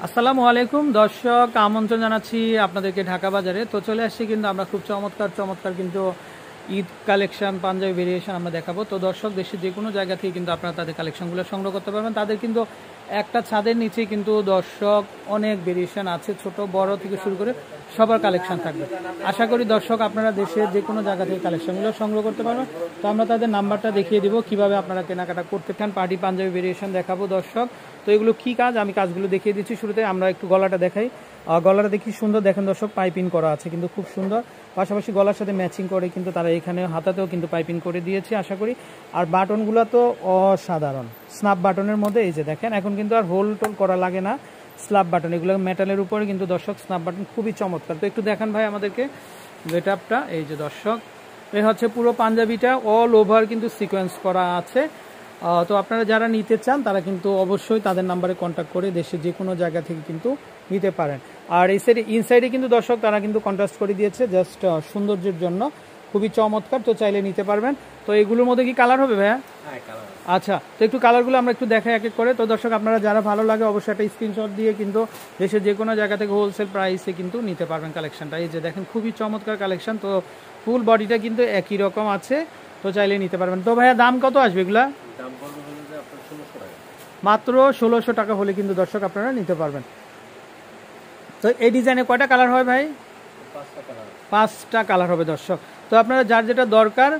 আসসালামু আলাইকুম দর্শক, আমন্ত্রণ জানাচ্ছি আপনাদেরকে ঢাকা বাজারে। তো চলে আসছি কিন্তু আমরা খুব চমৎকার কিন্তু ঈদ কালেকশন পাঞ্জাবি ভেরিয়েশন আমরা দেখাবো। তো দর্শক, দেশের যে কোনো জায়গা থেকে কিন্তু আপনারা তাদের কালেকশনগুলো সংগ্রহ করতে পারবেন। তাদের কিন্তু একটা ছাদের নিচে কিন্তু দর্শক অনেক ভেরিয়েশন আছে, ছোট বড় থেকে শুরু করে সবার কালেকশন থাকবে। আশা করি দর্শক আপনারা দেশের যে কোনো জায়গা থেকে কালেকশনগুলো সংগ্রহ করতে পারবেন। তো আমরা তাদের নাম্বারটা দেখিয়ে দিব কিভাবে আপনারা কেনাকাটা করতে চান। পার্টি পাঞ্জাবি ভেরিয়েশন দেখাবো দর্শক। তো এগুলো কি কাজ, আমি কাজগুলো দেখিয়ে দিচ্ছি। শুরুতে আমরা একটু গলাটা দেখাই। গলাটা দেখি সুন্দর, দেখেন দর্শক, পাইপিং করা আছে কিন্তু খুব সুন্দর। পাশাপাশি গলার সাথে ম্যাচিং করে কিন্তু তারা এখানে হাতাতেও কিন্তু পাইপিং করে দিয়েছে আশা করি। আর বাটনগুলো তো অসাধারণ, স্ন্যাপ বাটনের মধ্যে এই যে দেখেন, এখন কিন্তু আর হোল টোল করা লাগে না, স্ল্যাব বাটন, এগুলো মেটালের উপরে কিন্তু দর্শক স্ন্যাপ বাটন খুবই চমৎকার। তো একটু দেখান ভাই আমাদেরকে গেটআপটা। এই যে দর্শক, এই হচ্ছে পুরো পাঞ্জাবিটা অল ওভার কিন্তু সিকোয়েন্স করা আছে। তো আপনারা যারা নিতে চান তারা কিন্তু অবশ্যই তাদের নাম্বারে কন্ট্যাক্ট করে দেশের যে কোনো জায়গা থেকে কিন্তু নিতে পারেন। আর এই সাইডে ইনসাইডে কিন্তু দর্শক তারা কিন্তু কন্ট্রাস্ট করে দিয়েছে জাস্ট সৌন্দর্যের জন্য, খুবই চমৎকার। তো চাইলে নিতে পারবেন। তো এগুলোর মধ্যে কি কালার হবে ভাইয়া? আচ্ছা, তো একটু কালারগুলো আমরা একটু দেখাই এক এক করে। তো দর্শক আপনারা যারা ভালো লাগে অবশ্যই একটা স্ক্রিনশট দিয়ে কিন্তু দেশের যে কোনো জায়গা থেকে হোলসেল প্রাইসে কিন্তু নিতে পারবেন কালেকশনটা। এই যে দেখেন, খুবই চমৎকার কালেকশন। তো ফুল বডিটা কিন্তু একই রকম আছে, তো চাইলে নিতে পারবেন। তো ভাইয়া দাম কত আসবে এগুলা? মাত্র 1600 টাকা হলে কিন্তু দর্শক আপনারা নিতে পারবেন। তো এই ডিজাইনে কয়টা কালার হয় ভাই? 5টা কালার হবে দর্শক। তো আপনারা যার যেটা দরকার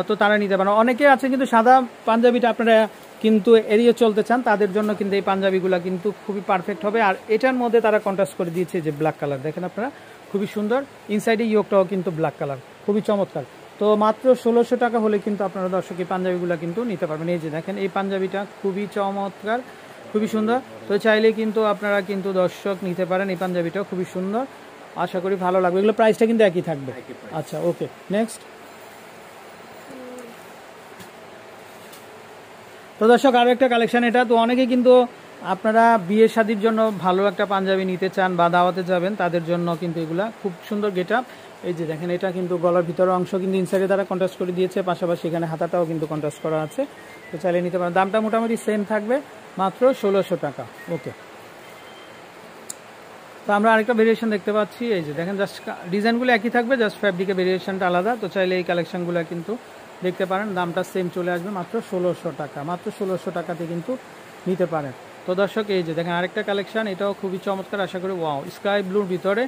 তো তারা নিতে পারেন। অনেকে আছে কিন্তু সাদা পাঞ্জাবিটা আপনারা কিন্তু এড়িয়ে চলতে চান, তাদের জন্য কিন্তু এই পাঞ্জাবিগুলো কিন্তু খুবই পারফেক্ট হবে। আর এটার মধ্যে তারা কন্ট্রাস্ট করে দিয়েছে যে ব্ল্যাক কালার, দেখেন আপনারা, খুবই সুন্দর। ইনসাইডে ইয়োগটাও কিন্তু ব্ল্যাক কালার, খুবই চমৎকার। তো মাত্র 1600 টাকা হলে কিন্তু আপনারা দর্শক এই পাঞ্জাবিগুলো কিন্তু নিতে পারবেন। এই যে দেখেন, এই পাঞ্জাবিটা খুবই চমৎকার, খুবই সুন্দর। তো চাইলে কিন্তু আপনারা কিন্তু দর্শক নিতে পারেন, এই পাঞ্জাবিটাও খুবই সুন্দর, আশা করি ভালো লাগবে। এগুলো প্রাইসটা কিন্তু একই থাকবে। আচ্ছা, ওকে, নেক্সট। তো দর্শক আরও একটা কালেকশন এটা। তো অনেকে কিন্তু আপনারা বিয়ে শাদির জন্য ভালো একটা পাঞ্জাবি নিতে চান বা দাওয়াতে যাবেন, তাদের জন্য কিন্তু এগুলা খুব সুন্দর গেটআপ। এই যে দেখেন, এটা কিন্তু গলার ভিতরের অংশ কিন্তু ইনসাইডে তারা কন্ট্রাস্ট করে দিয়েছে, পাশাপাশি এখানে হাতাটাও কিন্তু কন্ট্রাস্ট করা আছে। তো চাইলে নিতে পারেন। দামটা মোটামুটি সেম থাকবে, মাত্র 1600 টাকা। ওকে, তো আমরা আরেকটা ভেরিয়েশন দেখতে পাচ্ছি। এই যে দেখেন, জাস্ট ডিজাইনগুলো একই থাকবে, জাস্ট ফ্যাব্রিকের ভেরিয়েশনটা আলাদা। তো চাইলে এই কালেকশনগুলো কিন্তু দেখতে পারেন। দামটা সেম চলে আসবে, মাত্র 1600 টাকা। মাত্র 1600 টাকাতে কিন্তু নিতে পারেন। তো দর্শক এই যে দেখেন আরেকটা কালেকশন, এটাও খুবই চমৎকার আশা করি। ওয়াও, স্কাই ব্লুর ভিতরে।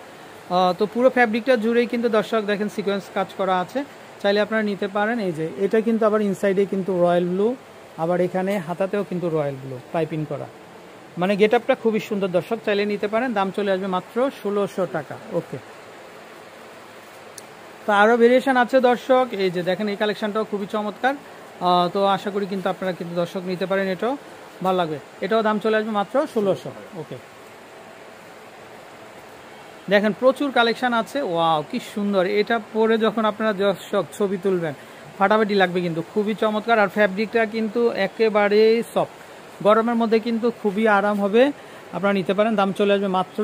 তো পুরো ফ্যাব্রিকটা জুড়েই কিন্তু দর্শক দেখেন সিকোয়েন্স কাজ করা আছে, চাইলে আপনারা নিতে পারেন। এই যে এটা কিন্তু আবার ইনসাইডে কিন্তু রয়্যাল ব্লু, আবার এখানে হাতাতেও কিন্তু রয়্যাল ব্লু পাইপিং করা, মানে গেটআপটা খুবই সুন্দর দর্শক, চাইলে নিতে পারেন। দাম চলে আসবে মাত্র 1600 টাকা। ওকে, তো আরও ভেরিয়েশন আছে দর্শক। এই যে দেখেন, এই কালেকশনটাও খুবই চমৎকার। তো আশা করি কিন্তু আপনারা কিন্তু দর্শক নিতে পারেন, এটাও ভালো লাগবে। এটাও দাম চলে আসবে মাত্র 1600। ওকে, দেখেন প্রচুর কালেকশন আছে। ওয়াও, কি সুন্দর! এটা পরে যখন আপনারা দর্শক ছবি তুলবেন ফাটাফাটি লাগবে কিন্তু, খুবই চমৎকার। আর ফ্যাব্রিকটা কিন্তু একেবারেই সফট, গরমের মধ্যে কিন্তু খুবই আরাম হবে, আপনারা নিতে পারেন। দাম চলে আসবে মাত্র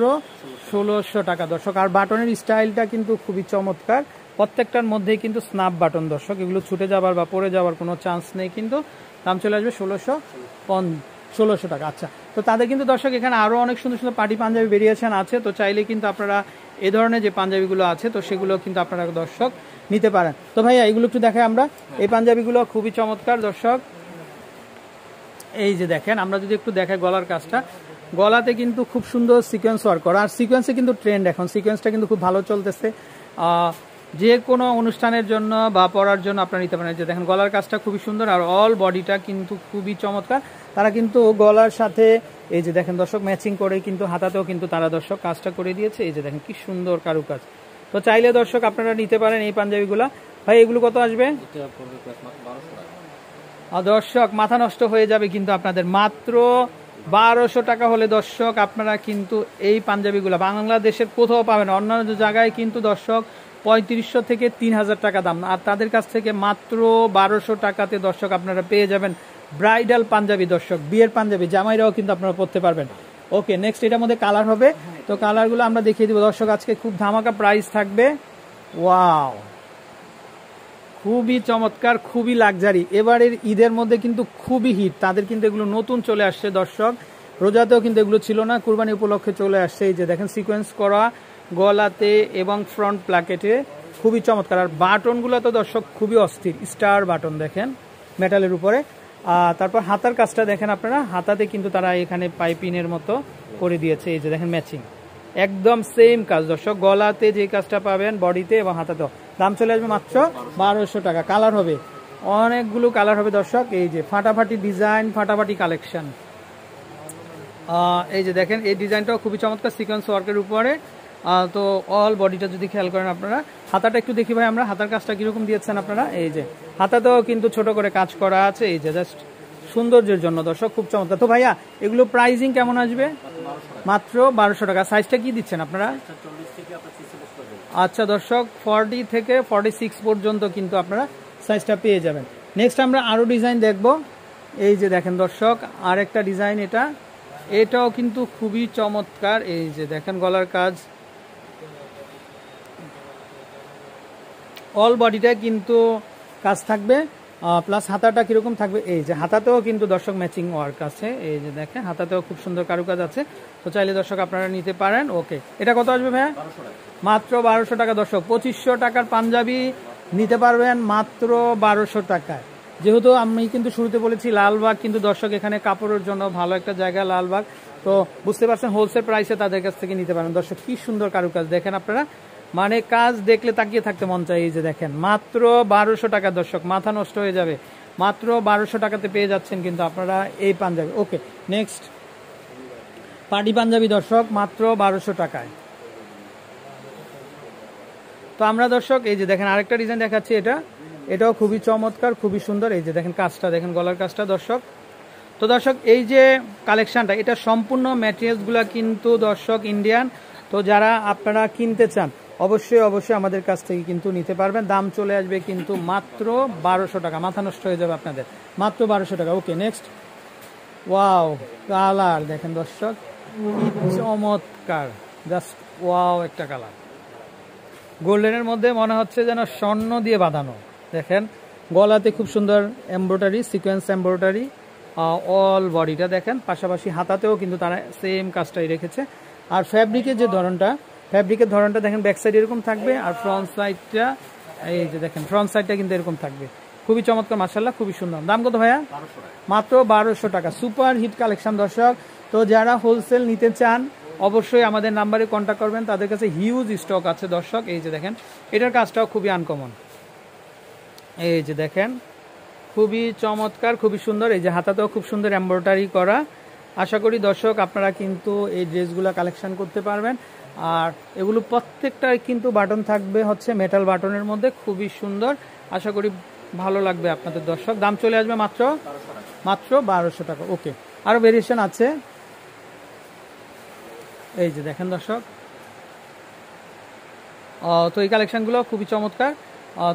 1600 টাকা দর্শক। আর বাটনের স্টাইলটা কিন্তু খুবই চমৎকার, প্রত্যেকটার মধ্যেই কিন্তু স্ন্যাপ বাটন দর্শক, এগুলো ছুটে যাবার বা পড়ে যাওয়ার কোনো চান্স নেই কিন্তু। দাম চলে আসবে 1600 টাকা। আচ্ছা, তো তাদের কিন্তু দর্শক এখানে আরও অনেক সুন্দর সুন্দর পার্টি পাঞ্জাবি ভেরিয়েশন আছে। তো চাইলে কিন্তু আপনারা এই ধরনের যে পাঞ্জাবিগুলো আছে তো সেগুলো কিন্তু আপনারা দর্শক নিতে পারেন। তো ভাইয়া এগুলো একটু দেখাই আমরা। এই পাঞ্জাবিগুলো খুবই চমৎকার দর্শক। এই যে দেখেন, আমরা যদি একটু দেখাই গলার কাজটা, গলাতে কিন্তু খুব সুন্দর সিকোয়েন্স ওয়ার্ক করা। আর সিকোয়েন্সে কিন্তু ট্রেন্ড, এখন সিকোয়েন্সটা কিন্তু খুব ভালো চলতেছে। যে কোনো অনুষ্ঠানের জন্য বা পরার জন্য আপনারা নিতে পারেন। যে দেখেন, গলার কাজটা খুবই সুন্দর আর অল বডিটা কিন্তু খুবই চমৎকার। তারা কিন্তু গলার সাথে এই যে দেখেন দর্শক ম্যাচিং করে কিন্তু হাতাতেও কিন্তু তারা দর্শক কাজটা করে দিয়েছে। এই যে দেখেন কি সুন্দর কারুকাজ। তো চাইলে দর্শক আপনারা নিতে পারেন এই পাঞ্জাবিগুলা। ভাই এগুলো কত আসবে? দর্শক মাথা নষ্ট হয়ে যাবে কিন্তু আপনাদের, মাত্র 1200 টাকা হলে দর্শক আপনারা কিন্তু এই পাঞ্জাবিগুলো বাংলাদেশের কোথাও পাবেন। অন্যান্য জায়গায় কিন্তু দর্শক 3500 থেকে 3000 টাকা দাম, আর তাদের কাছ থেকে মাত্র 1200 টাকাতে দর্শক আপনারা পেয়ে যাবেন ব্রাইডাল পাঞ্জাবি দর্শক, বিয়ের পাঞ্জাবি, জামাইরাও কিন্তু আপনারা পরতে পারবেন। ওকে, নেক্সট এটার মধ্যে কালার হবে। তো কালারগুলো আমরা দেখিয়ে দিব দর্শক। আজকে খুব ধামাকা প্রাইস থাকবে। ওয়াও, খুবই চমৎকার, খুবই লাক্সারি। এবারের ঈদের মধ্যে কিন্তু খুবই হিট, তাদের কিন্তু এগুলো নতুন চলে আসছে দর্শক। রোজাতেও কিন্তু এগুলো ছিল না, কুরবানি উপলক্ষে চলে আসছে। এই যে দেখেন সিকোয়েন্স করা গলাতে এবং ফ্রন্ট প্লাকেটে, খুবই চমৎকার। আর বাটনগুলো তো দর্শক খুবই অস্থির, স্টার বাটন দেখেন মেটালের উপরে। তারপর হাতার কাজটা দেখেন আপনারা, হাতাতে কিন্তু তারা এখানে পাইপিনের মতো করে দিয়েছে। এই যে দেখেন ম্যাচিং, একদম সেম কাজ দর্শক, গলাতে যে কাজটা পাবেন বডিতে এবং হাতাতেও। দাম চলে আসবে মাত্র 1200 টাকা। কালার হবে অনেকগুলো, কালার হবে দর্শক। এই যে ফাটাফাটি ডিজাইন, ফাটাফাটি কালেকশন। এই যে দেখেন এই ডিজাইনটাও খুবই চমৎকার, সিকোয়েন্স ওয়ার্কের উপরে। তো অল বডিটা যদি খেয়াল করেন আপনারা, হাতাটা একটু দেখি ভাই আমরা, হাতার কাজটা কিরকম দিয়েছেন আপনারা। এই যে হাতাতেও কিন্তু ছোট করে কাজ করা আছে, এই যে জাস্ট সৌন্দর্যের জন্য দর্শক, খুব চমৎকার। তো ভাইয়া এগুলো প্রাইজিং কেমন আসবে? মাত্র 1200 টাকা। সাইজটা কি দিচ্ছেন আপনারা? আচ্ছা দর্শক, 40 থেকে 46 পর্যন্ত কিন্তু আপনারা সাইজটা পেয়ে যাবেন। নেক্সট আমরা আরো ডিজাইন দেখব। এই যে দেখেন দর্শক আরেকটা ডিজাইন, এটাও কিন্তু খুবই চমৎকার। এই যে দেখেন গলার কাজ, অল বডিটা কিন্তু কাজ থাকবে, প্লাস হাতাটা কিরকম থাকবে। এই যে হাতাতেও কিন্তু দর্শক ম্যাচিং ওয়ার্ক আছে, এই যে দেখেন হাতাতেও খুব সুন্দর কারুকাজ আছে। তো চাইলে দর্শক আপনারা নিতে পারেন। ওকে, এটা কত আসবে ভাইয়া? মাত্র 1200 টাকা দর্শক। 2500 টাকার পাঞ্জাবি নিতে পারবেন মাত্র 1200 টাকায়। যেহেতু আমি কিন্তু শুরুতে বলেছি লালবাগ কিন্তু দর্শক এখানে কাপড়ের জন্য ভালো একটা জায়গা লালবাগ, তো বুঝতে পারছেন হোলসেল প্রাইসে তাদের কাছ থেকে নিতে পারেন। দর্শক কি সুন্দর কারুকাজ দেখেন আপনারা, মানে কাজ দেখলে তাকিয়ে থাকতে মন চাই। এই যে দেখেন মাত্র 1200 টাকা দর্শক, মাথা নষ্ট হয়ে যাবে। মাত্র 1200 টাকাতে পেয়ে যাচ্ছেন কিন্তু আপনারা এই পাঞ্জাবি। ওকে, নেক্সট পার্টি পাঞ্জাবি দর্শক মাত্র 1200 টাকায়। তো আমরা দর্শক এই যে দেখেন আরেকটা ডিজাইন দেখাচ্ছি, এটাও খুবই চমৎকার, খুবই সুন্দর। এই যে দেখেন কাজটা দেখেন, গলার কাজটা দর্শক। তো দর্শক এই যে কালেকশনটা, এটা সম্পূর্ণ ম্যাটেরিয়ালসগুলো কিন্তু দর্শক ইন্ডিয়ান। তো যারা আপনারা কিনতে চান অবশ্যই আমাদের কাছ থেকে কিন্তু নিতে পারবেন। দাম চলে আসবে কিন্তু মাত্র 1200 টাকা, মাথা নষ্ট হয়ে যাবে আপনাদের, মাত্র 1200 টাকা। ওকে, নেক্সট। ওয়াও, কালার দেখেন দর্শক চমৎকার, জাস্ট ওয়াও একটা কালার, গোল্ডেনের মধ্যে মনে হচ্ছে যেন স্বর্ণ দিয়ে বাঁধানো। দেখেন গলাতে খুব সুন্দর এমব্রয়ডারি, সিকোয়েন্স এমব্রয়ডারি, অল বডিটা দেখেন, পাশাপাশি হাতাতেও কিন্তু তারা সেম কাজটাই রেখেছে। আর ফ্যাব্রিকের ধরনটা দেখেন, ব্যাক সাইড এরকম থাকবে, আর ফ্রন্ট সাইডটা এই যে দেখেন, ফ্রন্ট সাইডটা কিন্তু এরকম থাকবে। খুবই চমৎকার, মাশাআল্লাহ, খুবই সুন্দর। দাম কত ভাইয়া? মাত্র 1200 টাকা। সুপার হিট কালেকশন দর্শক। তো যারা হোলসেল নিতে চান অবশ্যই আমাদের নাম্বারে কন্ট্যাক্ট করবেন, তাদের কাছে হিউজ স্টক আছে দর্শক। এই যে দেখেন এটার কাজটাও খুবই আনকমন, এই যে দেখেন খুবই চমৎকার, খুবই সুন্দর। এই যে হাতাতেও খুব সুন্দর এমব্রয়ডারি করা। আশা করি দর্শক আপনারা কিন্তু এই ড্রেসগুলো কালেকশন করতে পারবেন। আর এগুলো প্রত্যেকটাই কিন্তু বাটন থাকবে হচ্ছে মেটাল বাটনের মধ্যে, খুবই সুন্দর। আশা করি ভালো লাগবে আপনাদের দর্শক। দাম চলে আসবে মাত্র 1200 টাকা। ওকে, আরো ভেরিয়েশন আছে। এই যে দেখেন দর্শক, তো এই কালেকশনগুলো খুবই চমৎকার।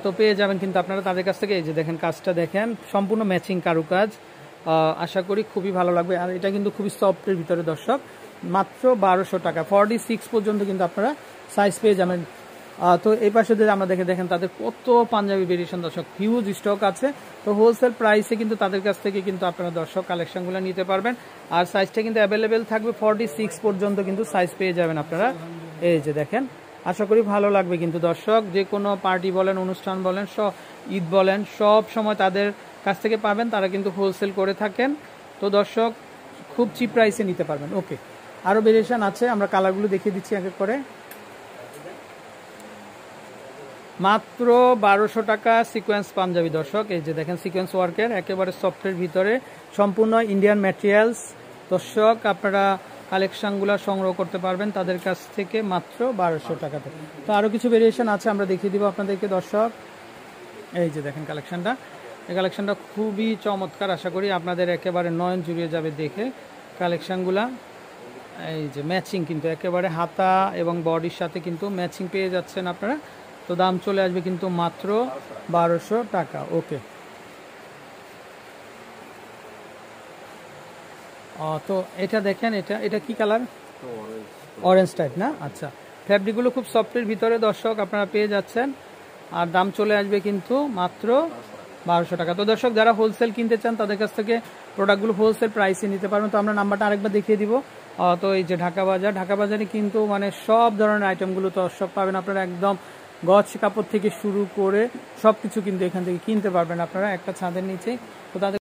তো পেয়ে যাবেন কিন্তু আপনারা তাদের কাছ থেকে। এই যে দেখেন কাজটা দেখেন, সম্পূর্ণ ম্যাচিং কারুকাজ। আশা করি খুবই ভালো লাগবে। আর এটা কিন্তু খুবই সফটের ভিতরে দর্শক, মাত্র 1200 টাকা। 46 পর্যন্ত কিন্তু আপনারা সাইজ পেয়ে যাবেন। তো এই পাশে যদি আমরা দেখেন তাদের কত পাঞ্জাবি ভেরিয়েশন দর্শক, হিউজ স্টক আছে। তো হোলসেল প্রাইসে কিন্তু তাদের কাছ থেকে কিন্তু আপনারা দর্শক কালেকশনগুলো নিতে পারবেন। আর সাইজটা কিন্তু অ্যাভেলেবেল থাকবে, 46 পর্যন্ত কিন্তু সাইজ পেয়ে যাবেন আপনারা। এই যে দেখেন, আশা করি ভালো লাগবে কিন্তু দর্শক। যে কোনো পার্টি বলেন, অনুষ্ঠান বলেন, ঈদ বলেন, সব সময় তাদের কাছ থেকে পাবেন। তারা কিন্তু হোলসেল করে থাকেন। তো দর্শক খুব চিপ প্রাইসে নিতে পারবেন। ওকে, আরও ভেরিয়েশন আছে, আমরা কালারগুলো দেখিয়ে দিচ্ছি এক এক করে। মাত্র 1200 টাকা সিকোয়েন্স পাঞ্জাবি দর্শক। এই যে দেখেন সিকোয়েন্স ওয়ার্কের, একেবারে সফটের ভিতরে, সম্পূর্ণ ইন্ডিয়ান ম্যাটেরিয়ালস দর্শক। আপনারা কালেকশনগুলো সংগ্রহ করতে পারবেন তাদের কাছ থেকে মাত্র 1200 টাকাতে। তো আরও কিছু ভেরিয়েশন আছে, আমরা দেখিয়ে দিব আপনাদেরকে দর্শক। এই যে দেখেন কালেকশনটা, এই কালেকশনটা খুবই চমৎকার। আশা করি আপনাদের একেবারে নয়ন জুড়িয়ে যাবে দেখে কালেকশনগুলা। এই যে ম্যাচিং কিন্তু একেবারে হাতা এবং বডির সাথে কিন্তু ম্যাচিং পেয়ে যাচ্ছেন আপনারা। তো দাম চলে আসবে কিন্তু মাত্র 1200 টাকা। ওকে, তো এটা দেখেন, এটা কি কালার? অরেঞ্জ টাইপ না? আচ্ছা, ফ্যাব্রিকগুলো খুব সফটের ভিতরে দর্শক আপনারা পেয়ে যাচ্ছেন। আর দাম চলে আসবে কিন্তু মাত্র 1200 টাকা। তো দর্শক যারা হোলসেল কিনতে চান তাদের কাছ থেকে প্রোডাক্টগুলো হোলসেল প্রাইসে নিতে পারবেন। তো আমরা নাম্বারটা আরেকবার দেখিয়ে দিব। তো এই যে ঢাকা বাজারে কিন্তু মানে সব ধরনের আইটেমগুলো তো সব পাবেন আপনারা, একদম গজ কাপড় থেকে শুরু করে সব কিছু কিন্তু এখান থেকে কিনতে পারবেন আপনারা একটা ছাদের নিচে। তো তাদের